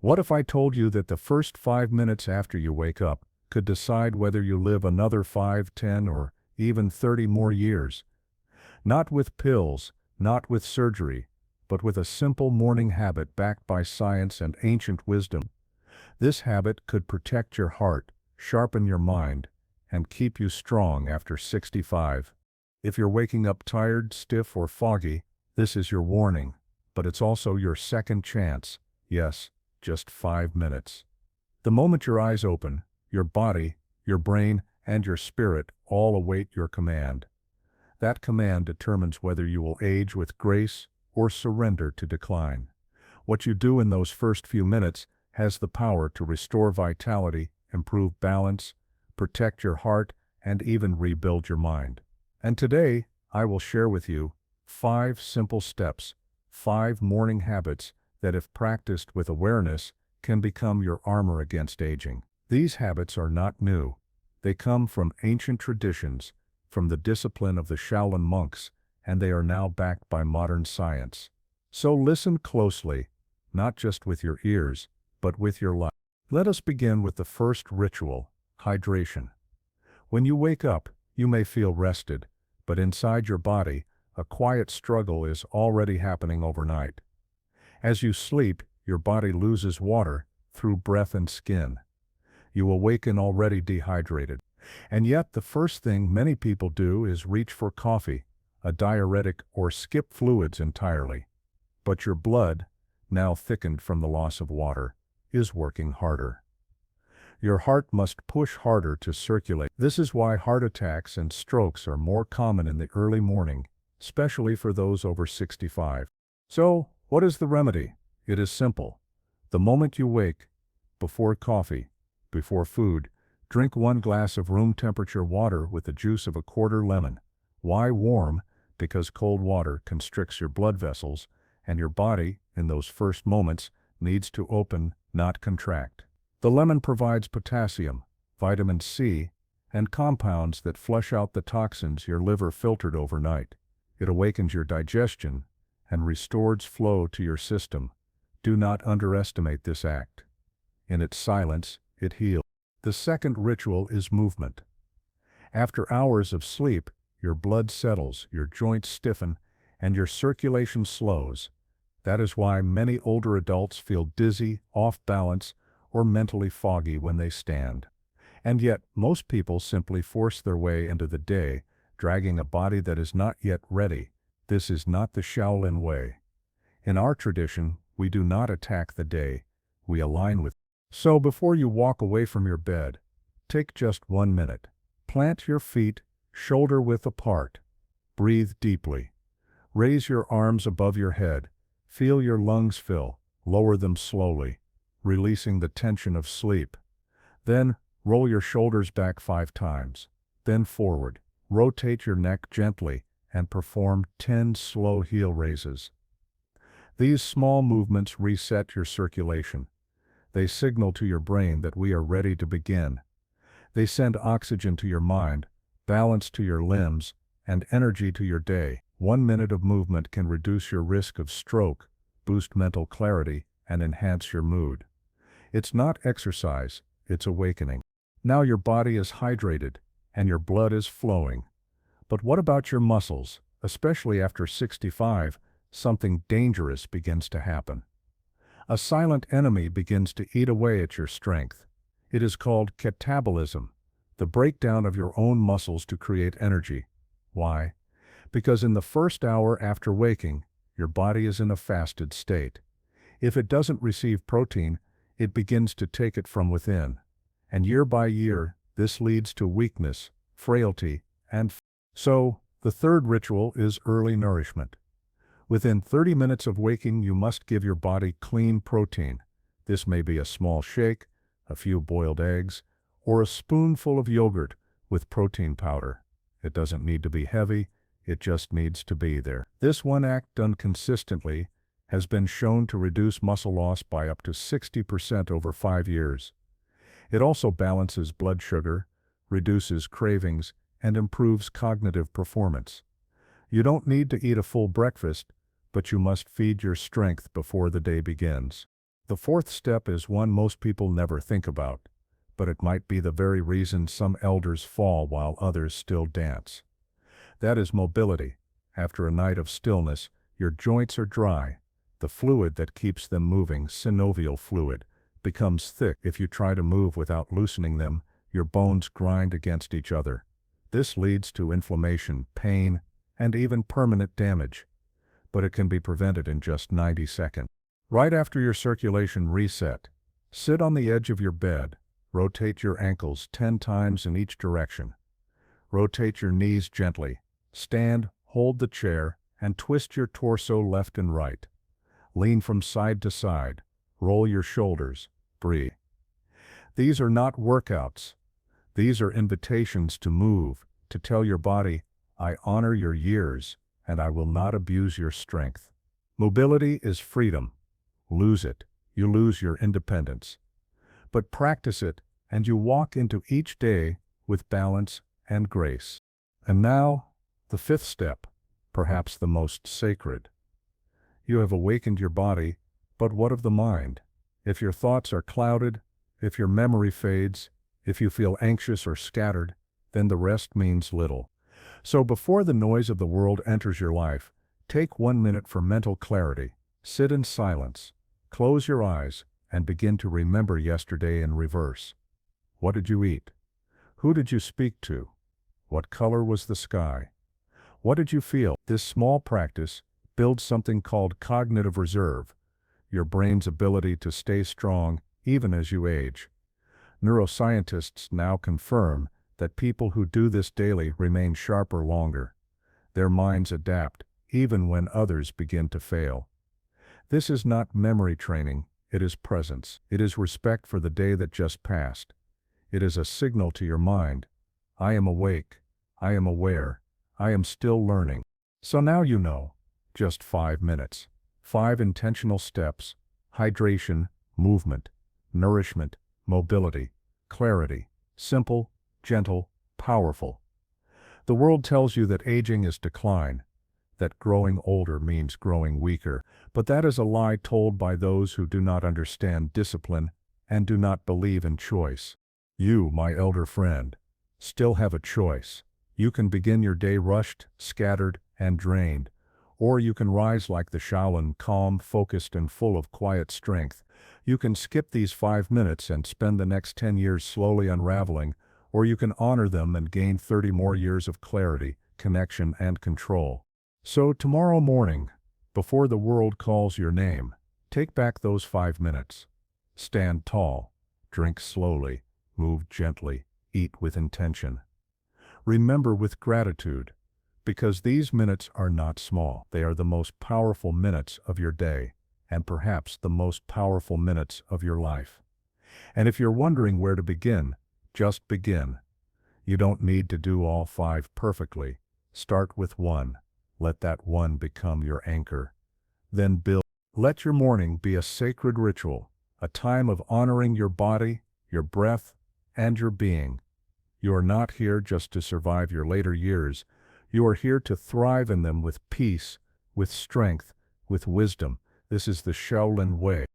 What if I told you that the first 5 minutes after you wake up could decide whether you live another 5, 10, or even 30 more years? Not with pills, not with surgery, but with a simple morning habit backed by science and ancient wisdom. This habit could protect your heart, sharpen your mind, and keep you strong after 65. If you're waking up tired, stiff, or foggy, this is your warning, but it's also your second chance. Yes, just 5 minutes. The moment your eyes open, your body, your brain, and your spirit all await your command. That command determines whether you will age with grace or surrender to decline. What you do in those first few minutes has the power to restore vitality, improve balance, protect your heart, and even rebuild your mind. And today, I will share with you 5 simple steps, 5 morning habits that, if practiced with awareness, can become your armor against aging. These habits are not new. They come from ancient traditions, from the discipline of the Shaolin monks, and they are now backed by modern science. So listen closely, not just with your ears, but with your life. Let us begin with the first ritual, hydration. When you wake up, you may feel rested, but inside your body, a quiet struggle is already happening overnight. As you sleep, your body loses water through breath and skin. You awaken already dehydrated. And yet the first thing many people do is reach for coffee, a diuretic, or skip fluids entirely. But your blood, now thickened from the loss of water, is working harder. Your heart must push harder to circulate. This is why heart attacks and strokes are more common in the early morning, especially for those over 65. So, what is the remedy? It is simple. The moment you wake, before coffee, before food, drink 1 glass of room temperature water with the juice of a quarter lemon. Why warm? Because cold water constricts your blood vessels, and your body, in those first moments, needs to open, not contract. The lemon provides potassium, vitamin C, and compounds that flush out the toxins your liver filtered overnight. It awakens your digestion and restores flow to your system. Do not underestimate this act. In its silence, it heals. The second ritual is movement. After hours of sleep, your blood settles, your joints stiffen, and your circulation slows. That is why many older adults feel dizzy, off balance, or mentally foggy when they stand. And yet, most people simply force their way into the day, dragging a body that is not yet ready. This is not the Shaolin way. In our tradition, we do not attack the day, we align with it. So before you walk away from your bed, take just 1 minute. Plant your feet shoulder-width apart. Breathe deeply. Raise your arms above your head. Feel your lungs fill. Lower them slowly, releasing the tension of sleep. Then, roll your shoulders back 5 times. Then forward. Rotate your neck gently and perform 10 slow heel raises. These small movements reset your circulation. They signal to your brain that we are ready to begin. They send oxygen to your mind, balance to your limbs, and energy to your day. 1 minute of movement can reduce your risk of stroke, boost mental clarity, and enhance your mood. It's not exercise, it's awakening. Now your body is hydrated, and your blood is flowing. But what about your muscles? Especially after 65, something dangerous begins to happen. A silent enemy begins to eat away at your strength. It is called catabolism, the breakdown of your own muscles to create energy. Why? Because in the first hour after waking, your body is in a fasted state. If it doesn't receive protein, it begins to take it from within. And year by year, this leads to weakness, frailty, and so, the third ritual is early nourishment. Within 30 minutes of waking, you must give your body clean protein. This may be a small shake, a few boiled eggs, or a spoonful of yogurt with protein powder. It doesn't need to be heavy, it just needs to be there. This one act done consistently has been shown to reduce muscle loss by up to 60% over 5 years. It also balances blood sugar, reduces cravings, and improves cognitive performance. You don't need to eat a full breakfast, but you must feed your strength before the day begins. The fourth step is one most people never think about, but it might be the very reason some elders fall while others still dance. That is mobility. After a night of stillness, your joints are dry. The fluid that keeps them moving, synovial fluid, becomes thick. If you try to move without loosening them, your bones grind against each other. This leads to inflammation, pain, and even permanent damage. But it can be prevented in just 90 seconds. Right after your circulation reset, sit on the edge of your bed. Rotate your ankles 10 times in each direction. Rotate your knees gently. Stand, hold the chair, and twist your torso left and right. Lean from side to side. Roll your shoulders. Breathe. These are not workouts. These are invitations to move, to tell your body, I honor your years, and I will not abuse your strength. Mobility is freedom. Lose it, you lose your independence. But practice it, and you walk into each day with balance and grace. And now, the fifth step, perhaps the most sacred. You have awakened your body, but what of the mind? If your thoughts are clouded, if your memory fades, if you feel anxious or scattered, then the rest means little. So before the noise of the world enters your life, take 1 minute for mental clarity. Sit in silence, close your eyes, and begin to remember yesterday in reverse. What did you eat? Who did you speak to? What color was the sky? What did you feel? This small practice builds something called cognitive reserve, your brain's ability to stay strong even as you age. Neuroscientists now confirm that people who do this daily remain sharper longer. Their minds adapt, even when others begin to fail. This is not memory training, it is presence. It is respect for the day that just passed. It is a signal to your mind. I am awake. I am aware. I am still learning. So now you know. Just 5 minutes. 5 intentional steps. Hydration, movement, nourishment, mobility, clarity. Simple, gentle, powerful. The world tells you that aging is decline, that growing older means growing weaker, but that is a lie told by those who do not understand discipline and do not believe in choice. You, my elder friend, still have a choice. You can begin your day rushed, scattered, and drained, or you can rise like the Shaolin, calm, focused, and full of quiet strength. You can skip these 5 minutes and spend the next 10 years slowly unraveling, or you can honor them and gain 30 more years of clarity, connection, and control. So tomorrow morning, before the world calls your name, take back those 5 minutes. Stand tall, drink slowly, move gently, eat with intention. Remember with gratitude, because these minutes are not small. They are the most powerful minutes of your day, and perhaps the most powerful minutes of your life. And if you're wondering where to begin, just begin. You don't need to do all 5 perfectly. Start with 1. Let that 1 become your anchor. Then build. Let your morning be a sacred ritual, a time of honoring your body, your breath, and your being. You are not here just to survive your later years. You are here to thrive in them with peace, with strength, with wisdom. This is the Shaolin way.